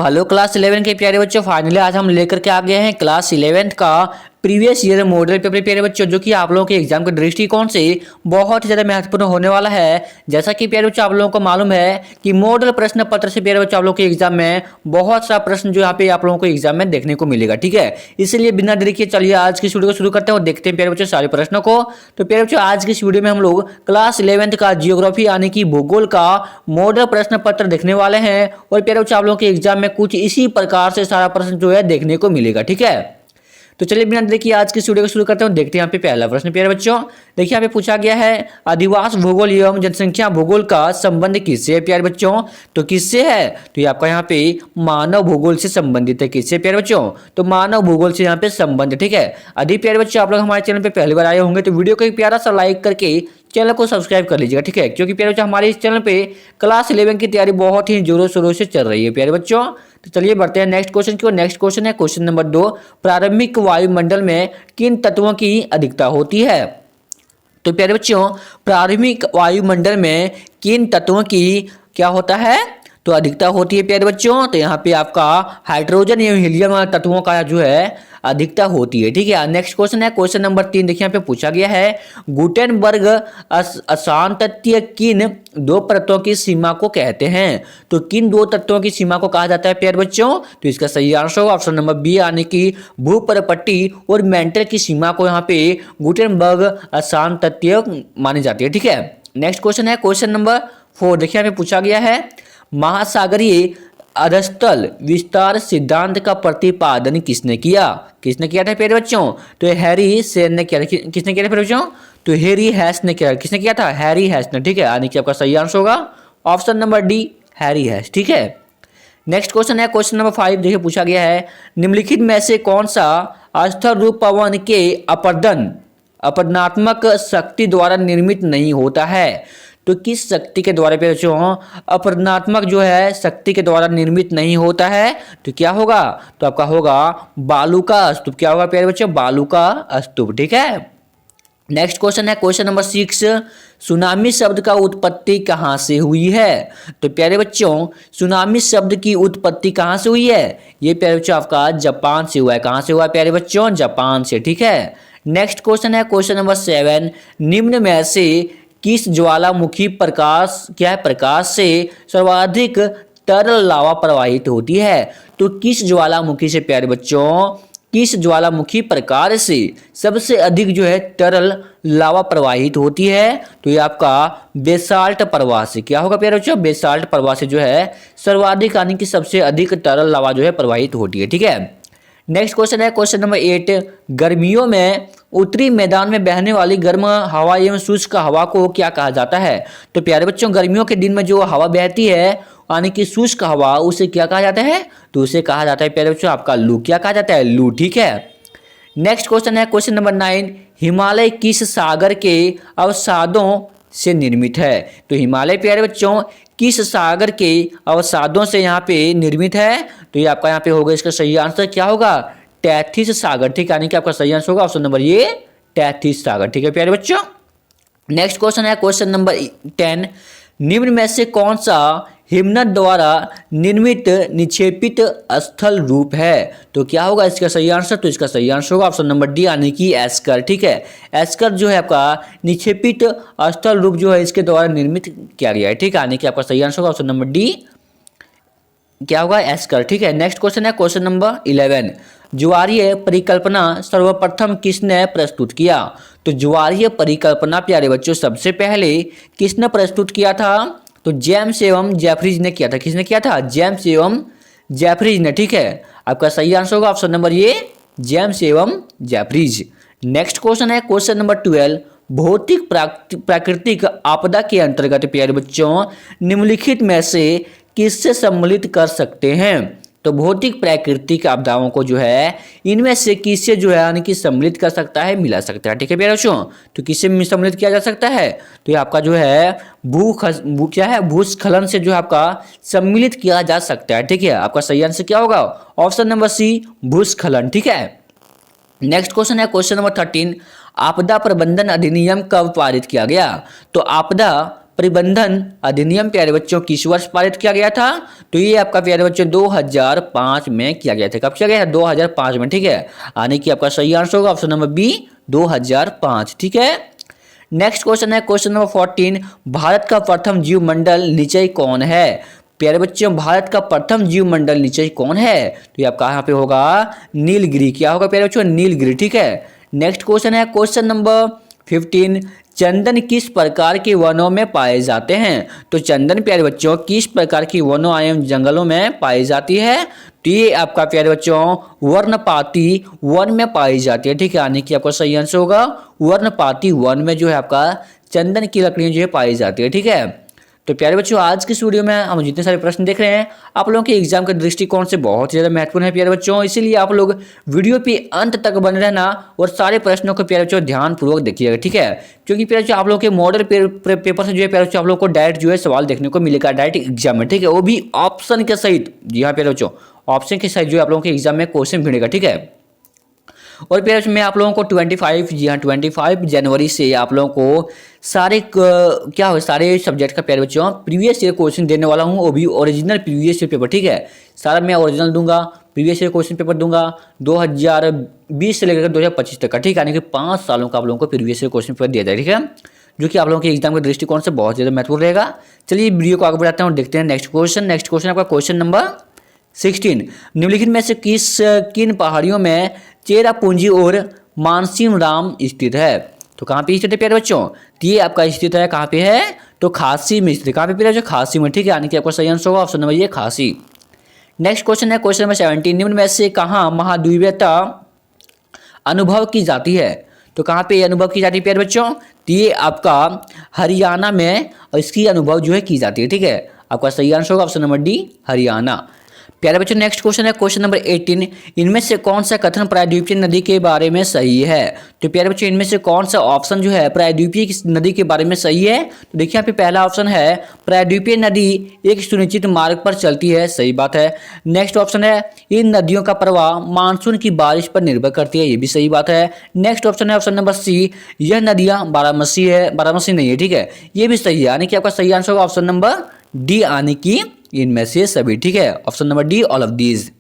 Hello class 11 के प्यारे बच्चों, फाइनली आज हम लेकर के आ गए हैं क्लास 11th का प्रीवियस ईयर मॉडल पेपर प्यारे बच्चों, जो कि आप लोगों के एग्जाम के दृष्टिकोण से बहुत ही ज़्यादा महत्वपूर्ण होने वाला है। जैसा कि प्यारे बच्चों आप लोगों को मालूम है कि मॉडल प्रश्न पत्र से प्यारे बच्चों आप लोगों के एग्जाम में बहुत सा प्रश्न जो यहाँ पे आप लोगों को एग्जाम में देखने को मिलेगा। ठीक है, इसलिए बिना देरी के चलिए आज की इस वीडियो को शुरू करते हैं और देखते हैं प्यारे बच्चों सारे प्रश्नों को। तो प्यारे बच्चों आज की इस वीडियो में हम लोग क्लास 11th का जियोग्राफी यानी कि भूगोल का मॉडल प्रश्न पत्र देखने वाले हैं और प्यारे बच्चों आप लोगों के एग्जाम में कुछ इसी प्रकार से सारा प्रश्न जो है देखने को मिलेगा। ठीक है, तो चलिए बिना देखिए आज की वीडियो को शुरू करते हैं। देखते हैं यहाँ पे पहला प्रश्न प्यारे बच्चों, देखिए यहाँ पे पूछा गया है अधिवास भूगोल एवं जनसंख्या भूगोल का संबंध किससे है प्यारे बच्चों। तो किससे है, तो ये आपका यहाँ पे मानव भूगोल से संबंधित है। किससे प्यारे बच्चों, तो मानव भूगोल से यहाँ पे संबंध। ठीक है, अधिक प्यारे बच्चों आप लोग हमारे चैनल पे पहली बार आए होंगे तो वीडियो को एक प्यारा सा लाइक करके चैनल को सब्सक्राइब कर लीजिएगा। ठीक है, क्योंकि प्यारे बच्चों हमारे इस चैनल पे क्लास 11 की तैयारी बहुत ही जोरों शोरों से चल रही है प्यारे बच्चों। तो चलिए बढ़ते हैं नेक्स्ट क्वेश्चन की ओर। नेक्स्ट क्वेश्चन है क्वेश्चन नंबर 2, प्रारंभिक वायुमंडल में किन तत्वों की अधिकता होती है। तो प्यारे बच्चों प्रारंभिक वायुमंडल में किन तत्वों की क्या होता है, तो अधिकता होती है प्यारे बच्चों। तो यहाँ पे आपका हाइड्रोजन एवं हीलियम तत्वों का जो है अधिकता होती है। ठीक है, नेक्स्ट क्वेश्चन है क्वेश्चन नंबर 3, देखिए यहाँ पे पूछा गया है गुटेनबर्ग अशांतत्य किन दो परतों की सीमा को कहते हैं। तो किन दो तत्वों की सीमा को कहा जाता है प्यारे बच्चों, तो इसका सही आंसर होगा ऑप्शन नंबर बी यानी कि भूपरपट्टी और मेंटल की सीमा को यहाँ पे गुटेनबर्ग अशांतत्य मानी जाती है। ठीक है, नेक्स्ट क्वेश्चन है क्वेश्चन नंबर 4, देखिए यहाँ पे पूछा गया है महासागरीय अधस्थल विस्तार सिद्धांत का प्रतिपादन किसने किया। किसने किया था प्यारे बच्चों, तो हैरी सेन ने किया था। किसने किया था प्यारे बच्चों, तो हैरी हैस ने किया। किसने किया था, हैरी हैस ने। ठीक है, यानी कि आपका सही आंसर होगा ऑप्शन नंबर डी हैरी हैस। ठीक है, नेक्स्ट क्वेश्चन है क्वेश्चन नंबर 5, देखिए पूछा गया है निम्नलिखित में से कौन सा अस्थिर रूप पवन के अपरदनात्मक शक्ति द्वारा निर्मित नहीं होता है। तो किस शक्ति के द्वारा पे बच्चों अपरदनात्मक जो है शक्ति के द्वारा निर्मित नहीं होता है, तो क्या होगा, तो आपका होगा बालू का स्तूप। क्या होगा प्यारे बच्चों, बालू का स्तूप। ठीक है, नेक्स्ट क्वेश्चन है क्वेश्चन नंबर 6, सुनामी शब्द का उत्पत्ति कहाँ से हुई है। तो प्यारे बच्चों सुनामी शब्द की उत्पत्ति कहाँ से हुई है, ये प्यारे बच्चों आपका जापान से हुआ है। कहाँ से हुआ है प्यारे बच्चों, जापान से। ठीक है, नेक्स्ट क्वेश्चन है क्वेश्चन नंबर 7, निम्न में से किस ज्वालामुखी प्रकाश से सर्वाधिक तरल लावा प्रवाहित होती है। तो किस ज्वालामुखी से प्यारे बच्चों, किस ज्वालामुखी प्रकार से सबसे अधिक जो है तरल लावा प्रवाहित होती है, तो ये आपका बेसाल्ट प्रवाह से। क्या होगा प्यारे बच्चों, बेसाल्ट प्रवाह से जो है सर्वाधिक यानी कि सबसे अधिक तरल लावा जो है प्रवाहित होती है। ठीक है, नेक्स्ट क्वेश्चन है क्वेश्चन नंबर 8, गर्मियों में उत्तरी मैदान में बहने वाली गर्म हवा एवं शुष्क हवा को क्या कहा जाता है। तो प्यारे बच्चों गर्मियों के दिन में जो हवा बहती है यानी कि शुष्क हवा, उसे क्या कहा जाता है, तो उसे कहा जाता है प्यारे बच्चों आपका लू। क्या कहा जाता है, लू। ठीक है, नेक्स्ट क्वेश्चन है क्वेश्चन नंबर 9, हिमालय किस सागर के अवसादों से निर्मित है। तो हिमालय प्यारे बच्चों किस सागर के अवसादों से यहाँ पे निर्मित है, तो ये आपका यहाँ पे होगा इसका सही आंसर क्या होगा, टैथिस सागर। ठीक है, यानी कि आपका सही आंसर होगा ऑप्शन नंबर ये टैथिस सागर। ठीक है प्यारे बच्चों, नेक्स्ट क्वेश्चन है क्वेश्चन नंबर 10, निम्न में से कौन सा हिमनद द्वारा निर्मित निक्षेपित स्थल रूप है। तो क्या होगा इसका सही आंसर, तो इसका सही आंसर होगा ऑप्शन नंबर डी यानी कि एस्कर। ठीक है, एस्कर जो है आपका निक्षेपित स्थल रूप जो है इसके द्वारा निर्मित किया गया है। ठीक है, यानी कि आपका सही आंसर होगा ऑप्शन नंबर डी क्या होगा, एस्कर। ठीक है, नेक्स्ट क्वेश्चन है क्वेश्चन नंबर 11, ज्वारीय परिकल्पना सर्वप्रथम किसने प्रस्तुत किया। तो ज्वारीय परिकल्पना प्यारे बच्चों सबसे पहले किसने प्रस्तुत किया था, तो जेम्स एवं जेफरीज ने किया था। किसने किया था, जेम्स एवं जेफरीज ने। ठीक है, आपका सही आंसर होगा ऑप्शन नंबर ये जेम्स एवं जेफरीज। नेक्स्ट क्वेश्चन है क्वेश्चन नंबर 12, भौतिक प्राकृतिक आपदा के अंतर्गत प्यारे बच्चों निम्नलिखित में से किससे सम्मिलित कर सकते हैं। तो भौतिक प्राकृतिक आपदाओं को जो है इनमें से किससे जो है यानी कि सम्मिलित कर सकता है, मिला सकता है। ठीक है प्यारे बच्चों, तो किससे सम्मिलित किया जा सकता है, तो ये आपका जो है भूस्खलन से जो है आपका सम्मिलित किया जा सकता है। ठीक है, आपका सही आंसर क्या होगा, ऑप्शन नंबर सी भूस्खलन। ठीक है, नेक्स्ट क्वेश्चन है क्वेश्चन नंबर 13, आपदा प्रबंधन अधिनियम कब पारित किया गया। तो आपदा प्रबंधन अधिनियम प्यारे बच्चों किस वर्ष पारित किया गया था? तो ये आपका प्यारे बच्चों 2005 में किया गया था। कब किया गया था? 2005 में, ठीक है। यानी कि आपका सही आंसर होगा ऑप्शन नंबर बी 2005, ठीक है। नेक्स्ट क्वेश्चन है क्वेश्चन नंबर 14, भारत का प्रथम जीव मंडल निचय कौन है? प्यारे बच्चों भारत का प्रथम जीव मंडल निचय कौन है? तो ये आपका यहाँ पे होगा नीलगिरी। क्या होगा प्यारे बच्चों? नीलगिरी, ठीक है। नेक्स्ट क्वेश्चन है क्वेश्चन नंबर 15, चंदन किस प्रकार के वनों में पाए जाते हैं? तो चंदन प्यारे बच्चों किस प्रकार की वनों एवं जंगलों में पाई जाती है? तो ये आपका प्यारे बच्चों वर्णपाती वन में पाई जाती है, ठीक है। यानी कि आपका सही आंसर होगा वर्णपाती वन में जो है आपका चंदन की लकड़ियां जो है पाई जाती है, ठीक है। तो प्यारे बच्चों आज की इस वीडियो में हम जितने सारे प्रश्न देख रहे हैं आप लोगों के एग्जाम के दृष्टिकोण से बहुत ज़्यादा महत्वपूर्ण है प्यारे बच्चों, इसीलिए आप लोग वीडियो पे अंत तक बने रहना और सारे प्रश्नों को प्यारे बच्चों ध्यानपूर्वक देखिएगा, ठीक है। क्योंकि प्यारे बच्चों आप लोगों के मॉडल पेपर से जो है प्यारे बच्चों आप लोग को डायरेक्ट जो है सवाल देखने को मिलेगा डायरेक्ट एग्जाम में, ठीक है। वो भी ऑप्शन के सहित। जी हाँ प्यारे बच्चों, ऑप्शन के सहित जो है आप लोगों के एग्जाम में क्वेश्चन मिलेगा, ठीक है। और पेरेंट्स मैं आप लोगों को 25 जी हाँ 25 जनवरी से आप लोगों को सारे सब्जेक्ट का प्यारे बच्चों प्रीवियस ईयर क्वेश्चन देने वाला हूँ, वो भी ओरिजिनल प्रीवियस ईयर पेपर, ठीक है। सारा मैं ओरिजिनल दूंगा, प्रीवियस ईयर क्वेश्चन पेपर दूंगा 2020 से लेकर 2025 तक का, ठीक है। यानी कि 5 सालों का आप लोगों को प्रीवियस ईयर क्वेश्चन पेपर दिया जाए, ठीक है, जो कि आप लोगों के एग्जाम के दृष्टिकोण से बहुत ज़्यादा महत्वपूर्ण रहेगा। चलिए वीडियो को आगे बढ़ाते हैं और देखते हैं नेक्स्ट क्वेश्चन आपका क्वेश्चन नंबर 16, निम्नलिखित में से किन पहाड़ियों में चेरापूंजी और मानसिम राम स्थित है? तो कहाँ पे स्थित है प्यारे बच्चों? तो ये आपका स्थित है कहाँ पे है? तो खासी में स्थित। कहाँ पे प्यारे बच्चों? खासी में, ठीक है। यानी कि आपका सही आंसर होगा ऑप्शन नंबर ये खासी। नेक्स्ट क्वेश्चन है क्वेश्चन नंबर 17, निम्न में से कहाँ महाद्वीपीयता अनुभव की जाती है? तो कहाँ पे अनुभव की जाती है प्यारे बच्चों? तो ये आपका हरियाणा में इसकी अनुभव जो है की जाती है, ठीक है। आपका सही आंसर होगा ऑप्शन नंबर डी हरियाणा। प्यारे बच्चों नेक्स्ट क्वेश्चन है क्वेश्चन नंबर 18, इनमें से कौन सा कथन प्रायद्वीपीय नदी के बारे में सही है? तो प्यारे बच्चों इनमें से कौन सा ऑप्शन जो है प्रायद्वीपीय नदी के बारे में सही है? तो देखिए यहाँ पे पहला ऑप्शन है प्रायद्वीपीय नदी एक सुनिश्चित मार्ग पर चलती है, सही बात है। नेक्स्ट ऑप्शन है इन नदियों का प्रवाह मानसून की बारिश पर निर्भर करती है, ये भी सही बात है। नेक्स्ट ऑप्शन है ऑप्शन नंबर सी, यह नदियाँ बारामासी नहीं है, ठीक है, ये भी सही है। यानी कि आपका सही आंसर होगा ऑप्शन नंबर डी, यानी कि इनमें से सभी, ठीक है। Option number D all of these.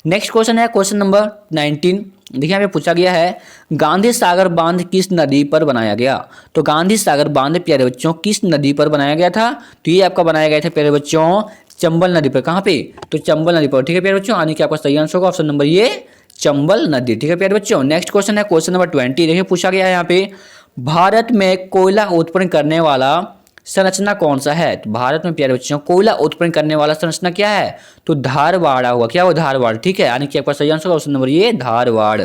Next question है क्वेश्चन नंबर 19, देखिए यहाँ पे पूछा गया है गांधी सागर बांध किस नदी पर बनाया गया? तो गांधी सागर बांध प्यारे बच्चों किस नदी पर बनाया गया था? तो ये आपका बनाया गया था प्यारे बच्चों चंबल नदी पर। कहाँ पे? तो चंबल नदी पर, ठीक है प्यारे बच्चों। यानी कि आपका सही आंसर होगा ऑप्शन नंबर ये चंबल नदी, ठीक है प्यारे बच्चों। नेक्स्ट क्वेश्चन है क्वेश्चन नंबर 20, देखिए पूछा गया है यहाँ पे भारत में कोयला उत्पन्न करने वाला संरचना कौन सा है? तो भारत में प्यारे बच्चों कोयला उत्पन्न करने वाला संरचना क्या है? तो धारवाड़ हुआ। क्या हुआ? धारवाड़, ठीक है। यानी कि आपका सही आंसर ऑप्शन नंबर ये धारवाड़।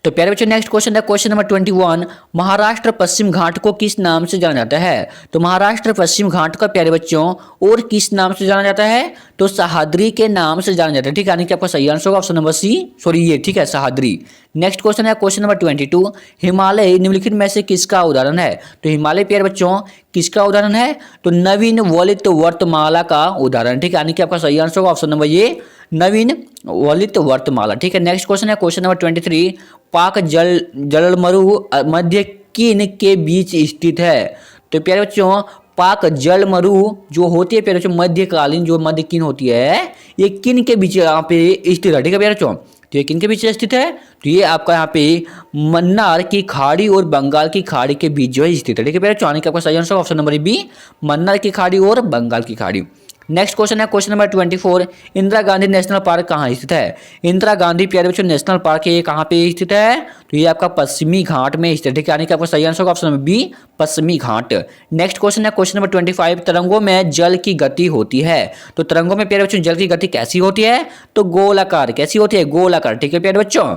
तो प्यारे बच्चों नेक्स्ट क्वेश्चन है क्वेश्चन नंबर 21, महाराष्ट्र पश्चिम घाट को किस नाम से जाना जाता है? तो महाराष्ट्र पश्चिम घाट का प्यारे बच्चों और किस नाम से जाना जाता है? तो सह्याद्री के नाम से जाना जाता है, ठीक है। यानी कि आपका सही आंसर होगा ऑप्शन नंबर सी, सॉरी ये, ठीक है, सह्याद्री। नेक्स्ट क्वेश्चन है क्वेश्चन नंबर 22, हिमालय निम्नलिखित में से किसका उदाहरण है? तो हिमालय प्यारे बच्चों किसका उदाहरण है? तो नवीन वलित वर्तमाला का उदाहरण, ठीक है। यानी कि आपका सही आंसर होगा ऑप्शन नंबर ये नवीन वलित वर्तमाला, ठीक है। नेक्स्ट क्वेश्चन है क्वेश्चन नंबर 23, पाक जलमरु मध्य किन के बीच स्थित है? तो प्यारे बच्चों पाक जलमरु जो होती है प्यारे बच्चों मध्यकालीन जो मध्य किन होती है ये किन के बीच यहाँ पे स्थित है, ठीक है प्यारे बच्चों। तो ये किन के बीच स्थित है? तो ये आपका यहाँ पे मन्नार की खाड़ी और बंगाल की खाड़ी के बीच जो है स्थित है, ठीक है प्यारे बच्चों। यानी कि आपका सही answer option number B Mannar की खाड़ी और बंगाल की खाड़ी। नेक्स्ट क्वेश्चन है question number 24, Indira Gandhi national park कहाँ स्थित है? इंदिरा गांधी प्यारे बच्चों नेशनल पार्क ये कहाँ पे स्थित है? तो ये आपका पश्चिमी घाट में स्थित है, ठीक है। यानी कि आपका सही आंसर होगा ऑप्शन नंबर बी पश्चिमी घाट। नेक्स्ट क्वेश्चन है क्वेश्चन नंबर 25, तरंगों में जल की गति होती है। तो तरंगों में प्यारे बच्चों जल की गति कैसी होती है? तो गोलाकार। कैसी होती है? गोलाकार, ठीक है प्यारे बच्चों।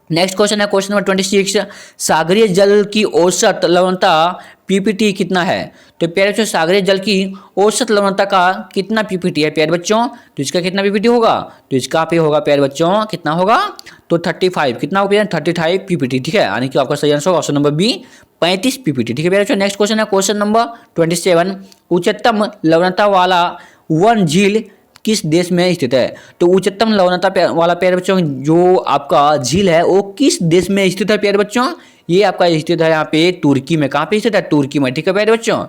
नेक्स्ट क्वेश्चन है क्वेश्चन नंबर 26, सागरीय जल की औसत लवणता पीपीटी कितना है? तो प्यारे बच्चों सागरीय जल की औसत लवणता का कितना पीपीटी है प्यारे बच्चों? तो इसका कितना पीपीटी होगा? तो इसका पे होगा प्यारे बच्चों कितना होगा? तो 35 कितना होगा? 35 पीपीटी, ठीक है। यानी कि आपका सही आंसर होगा ऑप्शन नंबर बी 35 पीपीटी, ठीक है प्यारे बच्चों। नेक्स्ट क्वेश्चन है क्वेश्चन नंबर 27, उच्चतम लवणता वाला वन झील किस देश में स्थित है? तो उच्चतम लवणता वाला प्यारे बच्चों जो आपका झील है वो किस देश में स्थित है प्यारे बच्चों? ये आपका स्थित है यहाँ पे तुर्की में। कहाँ पे स्थित है? तुर्की में, ठीक है प्यारे बच्चों।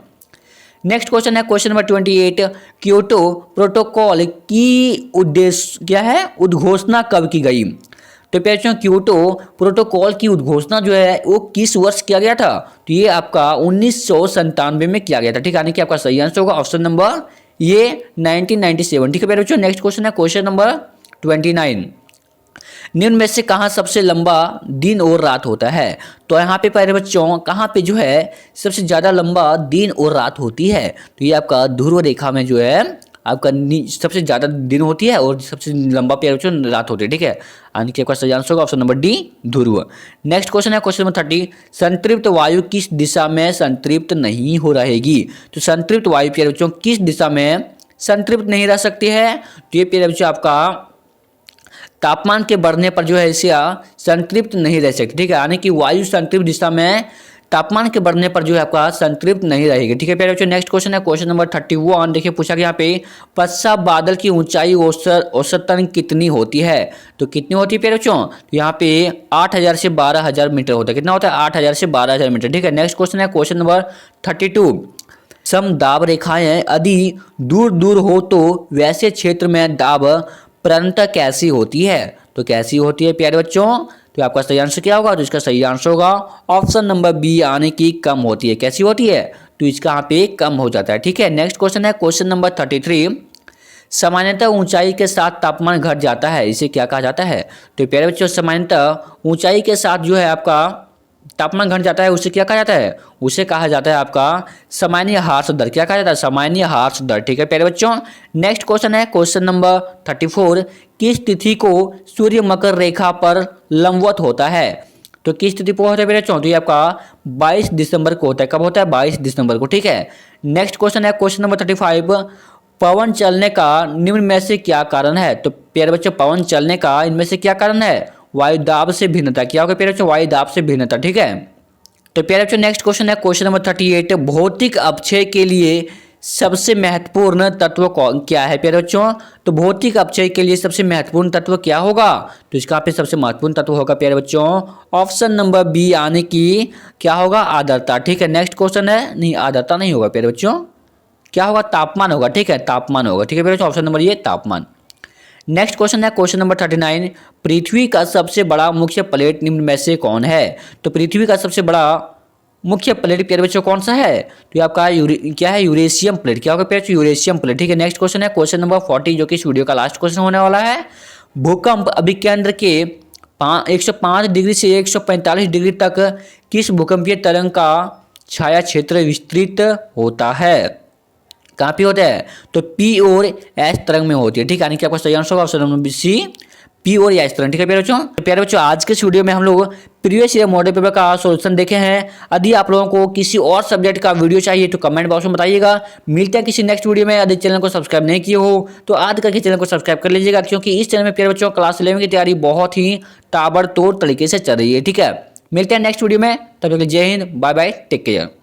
नेक्स्ट क्वेश्चन है क्वेश्चन नंबर 28, क्योटो प्रोटोकॉल की उद्देश्य क्या है, उद्घोषणा कब की गई। तो बच्चों क्योटो प्रोटोकॉल की उद्घोषणा जो है वो किस वर्ष किया गया था, तो ये आपका 1997 में किया गया था। ठीक है, यानी कि आपका सही आंसर होगा ऑप्शन नंबर ये 1997। ठीक है बच्चों, नेक्स्ट क्वेश्चन है क्वेश्चन नंबर 29, निम्न में से कहाँ सबसे लंबा दिन और रात होता है। तो यहाँ पे पहले बच्चों कहाँ पे जो है सबसे ज्यादा लंबा दिन और रात होती है, तो ये आपका ध्रुव रेखा में जो है आपका सबसे ज्यादा दिन होती है और सबसे लंबा प्यार बच्चों रात होती है। ठीक है, यानी कि आपका सही आंसर होगा ऑप्शन नंबर डी ध्रुव। नेक्स्ट क्वेश्चन है क्वेश्चन नंबर 30, संतृप्त वायु किस दिशा में संतृप्त नहीं हो रहेगी। तो संतृप्त वायु प्यारे बच्चों किस दिशा में संतृप्त नहीं रह सकती है, तो ये प्यारे बच्चों आपका तापमान के बढ़ने पर जो है इसे संतृप्त नहीं रह सकती। ठीक है, यानी कि वायु संतृप्त दिशा में तापमान के बढ़ने पर जो है आपका संतृप्त नहीं रहेगी। ठीक है प्यारे बच्चों, नेक्स्ट क्वेश्चन है क्वेश्चन नंबर 31। देखिए पूछा गया यहाँ पे पश्चा बादल की ऊंचाई औसतन कितनी होती है। तो कितनी होती है प्यारे बच्चों, तो यहाँ पे 8000 से 12000 मीटर होता है। कितना होता है 8000 से 12000 मीटर। ठीक है, नेक्स्ट क्वेश्चन है क्वेश्चन नंबर 32, समदाब रेखाएं यदि दूर दूर हो तो वैसे क्षेत्र में दाब प्रवणता कैसी होती है। तो कैसी होती है प्यारे बच्चों, तो आपका सही आंसर क्या होगा, तो इसका सही आंसर होगा ऑप्शन नंबर बी, आने की कम होती है। कैसी होती है, तो इसका यहाँ पे कम हो जाता है। ठीक है, नेक्स्ट क्वेश्चन है क्वेश्चन नंबर 33, सामान्यतः ऊंचाई के साथ तापमान घट जाता है, इसे क्या कहा जाता है। तो प्यारे बच्चों सामान्यतः ऊंचाई के साथ जो है आपका तापमान घट जाता है, उसे क्या कहा जाता है, उसे कहा जाता है आपका सामान्य ह्रास दर। क्या कहा जाता है, सामान्य ह्रास दर। ठीक है प्यारे बच्चों, नेक्स्ट क्वेश्चन है क्वेश्चन नंबर 34, किस तिथि को सूर्य मकर रेखा पर लंबवत होता है। तो किस तिथि पर होता है प्यारे बच्चों, तो ये आपका 22 दिसंबर को होता है। कब होता है, 22 दिसंबर को। ठीक है, नेक्स्ट क्वेश्चन है क्वेश्चन नंबर 35, पवन चलने का निम्न में से क्या कारण है। तो प्यारे बच्चों पवन चलने का इनमें से क्या कारण है, वायु दाब से भिन्नता। क्या होगा प्यारे बच्चों, वायु दाब से भिन्नता। ठीक है, तो प्यारे बच्चों नेक्स्ट क्वेश्चन है क्वेश्चन नंबर 38, भौतिक अपक्षय के लिए सबसे महत्वपूर्ण तत्व क्या है प्यारे बच्चों। तो भौतिक अपक्षय के लिए सबसे महत्वपूर्ण तत्व क्या होगा, तो इसका पे सबसे महत्वपूर्ण तत्व होगा प्यारे बच्चों ऑप्शन नंबर बी, आने की क्या होगा, आर्द्रता। ठीक है, नेक्स्ट क्वेश्चन है, नहीं आर्द्रता नहीं होगा प्यारे बच्चों, क्या होगा, तापमान होगा। ठीक है, तापमान होगा। ठीक है प्यारे बच्चों, ऑप्शन नंबर ये तापमान। नेक्स्ट क्वेश्चन है क्वेश्चन नंबर 39, पृथ्वी का सबसे बड़ा मुख्य प्लेट निम्न में से कौन है। तो पृथ्वी का सबसे बड़ा मुख्य प्लेट प्यारे बच्चों कौन सा है, तो ये आपका क्या है, यूरेशियम प्लेट। क्या होगा प्यारे बच्चों, यूरेशियम प्लेट। ठीक है, नेक्स्ट क्वेश्चन है क्वेश्चन नंबर 40, जो कि इस वीडियो का लास्ट क्वेश्चन होने वाला है। भूकंप अभिकेंद्र के 105 डिग्री से 145 डिग्री तक किस भूकंपीय तरंग का छाया क्षेत्र विस्तृत होता है। कहाँ पे होता है, तो पी और एस तरंग में होती है। ठीक है, यानी कि आपका सही आंसर होगा ऑप्शन नंबर सी, पी और एस तरंग। ठीक है प्यारे बच्चों, प्यारे बच्चों आज के इस वीडियो में हम लोग प्रीवियस ईयर मॉडल पेपर का सॉल्यूशन देखे हैं। यदि आप लोगों को किसी और सब्जेक्ट का वीडियो चाहिए तो कमेंट बॉक्स में बताइएगा। मिलते हैं किसी नेक्स्ट वीडियो में। यदि चैनल को सब्सक्राइब नहीं किए हो तो आज करके चैनल को सब्सक्राइब कर लीजिएगा, क्योंकि इस चैनल में प्यारे बच्चों क्लास 11 की तैयारी बहुत ही ताबड़तोड़ तरीके से चल रही है। ठीक है, मिलते हैं नेक्स्ट वीडियो में, तब तक Jai Hind, bye bye, take care.